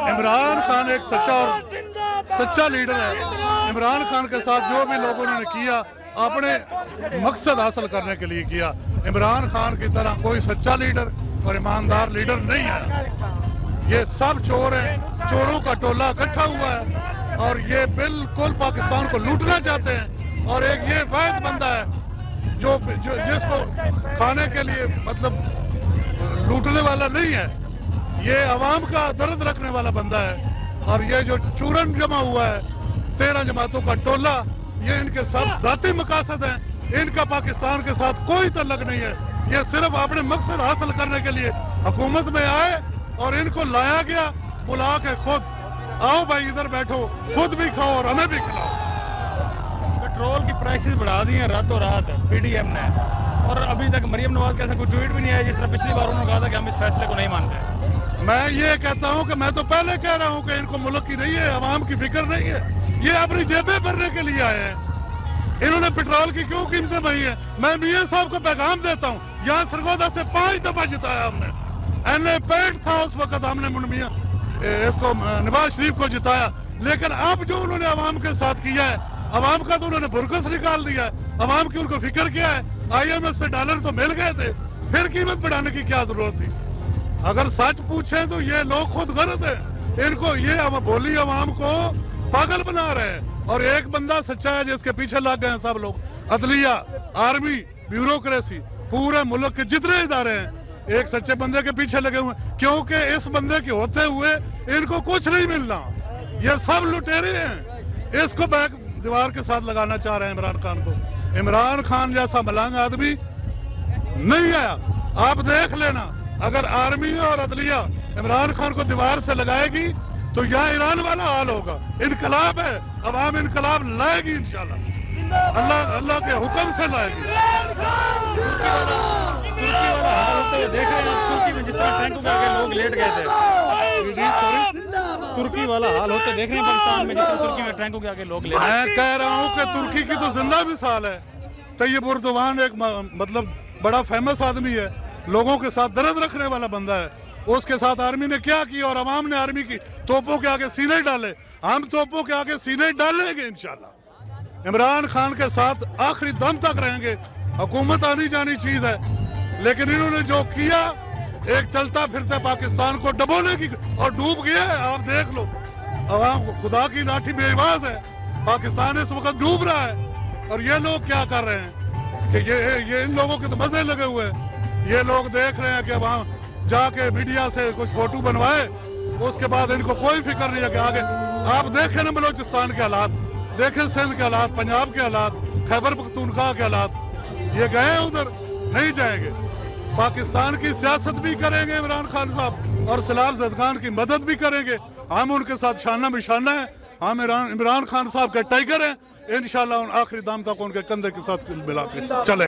इमरान खान एक सच्चा लीडर है। इमरान खान के साथ जो भी लोगों ने किया अपने मकसद हासिल करने के लिए किया। इमरान खान की तरह कोई सच्चा लीडर और ईमानदार लीडर नहीं है। ये सब चोर हैं, चोरों का टोला इकट्ठा हुआ है और ये बिल्कुल पाकिस्तान को लूटना चाहते हैं। और एक ये वैध बंदा है जो जिसको खाने के लिए मतलब लूटने वाला नहीं है। ये अवाम का दर्द रखने वाला बंदा है। और ये जो चूरन जमा हुआ है 13 जमातों का टोला, ये इनके सब जाती मकासद हैं। इनका पाकिस्तान के साथ कोई तल्लक नहीं है। ये सिर्फ अपने मकसद हासिल करने के लिए हुकूमत में आए और इनको लाया गया बुला के खुद। आओ भाई इधर बैठो, खुद भी खाओ और हमें भी खिलाओ। पेट्रोल की प्राइसेस बढ़ा दी हैं रातों रात पीडीएम ने, और अभी तक मरियम नवाज का ऐसा कोई ट्वीट भी नहीं आया जिस तरह पिछली बार उन्होंने कहा था कि हम इस फैसले को नहीं मानते। मैं ये कहता हूँ कि मैं तो पहले कह रहा हूँ कि इनको मुल्क की नहीं है, अवाम की फिक्र नहीं है। ये अपनी जेबें भरने के लिए आए हैं। इन्होंने पेट्रोल की क्यों कीमतें बढ़ी है। मैं मियां साहब को पैगाम देता हूँ, यहाँ सरगोदा से 5 दफा जिताया हमने। एनए पेट था उस वक्त, हमने मुनमिया इसको नवाज शरीफ को जिताया। लेकिन अब जो उन्होंने अवाम के साथ किया है, अवाम का तो उन्होंने बुरकस निकाल दिया है। अवाम की उनको फिक्र क्या है। IMF से डॉलर तो मिल गए थे, फिर कीमत बढ़ाने की क्या जरूरत थी। अगर सच पूछें तो ये लोग खुद गलत है। इनको ये बोली अवाम को पागल बना रहे हैं। और एक बंदा सच्चा है जिसके पीछे लग गए हैं सब लोग। अदलिया, आर्मी, ब्यूरोक्रेसी, पूरे मुल्क के जितने इदारे हैं एक सच्चे बंदे के पीछे लगे हुए हैं। क्योंकि इस बंदे के होते हुए इनको कुछ नहीं मिलना। ये सब लुटेरे हैं। इसको बैक दीवार के साथ लगाना चाह रहे हैं इमरान खान को। इमरान खान जैसा मलांग आदमी नहीं आया। आप देख लेना, अगर आर्मी और अदलिया इमरान खान को दीवार से लगाएगी तो यहाँ ईरान वाला हाल होगा। इनकलाब है, अवाम इनकलाब लाएगी इंशाल्लाह। अल्लाह के हुक्म से लाएगी। तुर्की वाला हाल होते हुए देख रहे हैं, तुर्की में जिस तरह टैंकों के आगे लोग लेट गए थे। तुर्की वाला हाल होते देख रहे हैं पाकिस्तान में, जिस तरह तुर्की में टैंकों के आगे लोग लेट। मैं कह रहा हूँ कि तुर्की की तो जिंदा मिसाल है। तैयब उर्दवान एक मतलब बड़ा फेमस आदमी है, लोगों के साथ दर्द रखने वाला बंदा है। उसके साथ आर्मी ने क्या किया और अवाम ने आर्मी की तोपों के आगे सीने डाले। हम तोपों के आगे सीने डालेंगे इंशाल्लाह। इमरान खान के साथ आखिरी दम तक रहेंगे। हुकूमत आनी जानी चीज है, लेकिन इन्होंने जो किया एक चलता फिरता पाकिस्तान को डबोने की, और डूब गया है। आप देख लो, अवाम को खुदा की लाठी बेआवाज है। पाकिस्तान इस वक्त डूब रहा है। और ये लोग क्या कर रहे हैं कि ये इन लोगों के तो मजे लगे हुए हैं। ये लोग देख रहे हैं कि वहां जाके मीडिया से कुछ फोटो बनवाए, उसके बाद इनको कोई फिक्र नहीं है कि आगे। आप देखें ना बलोचिस्तान के हालात, देखें सिंध के हालात, पंजाब के हालात, खैबर पख्तूनख्वा के हालात। ये गए उधर, नहीं जाएंगे। पाकिस्तान की सियासत भी करेंगे इमरान खान साहब और सलाम जदगान की मदद भी करेंगे। हम उनके साथ शाना बिशाना है। हम इमरान खान साहब के टाइगर हैं। इंशाल्लाह आखिरी दाम तक उनके कंधे के साथ मिला के चले।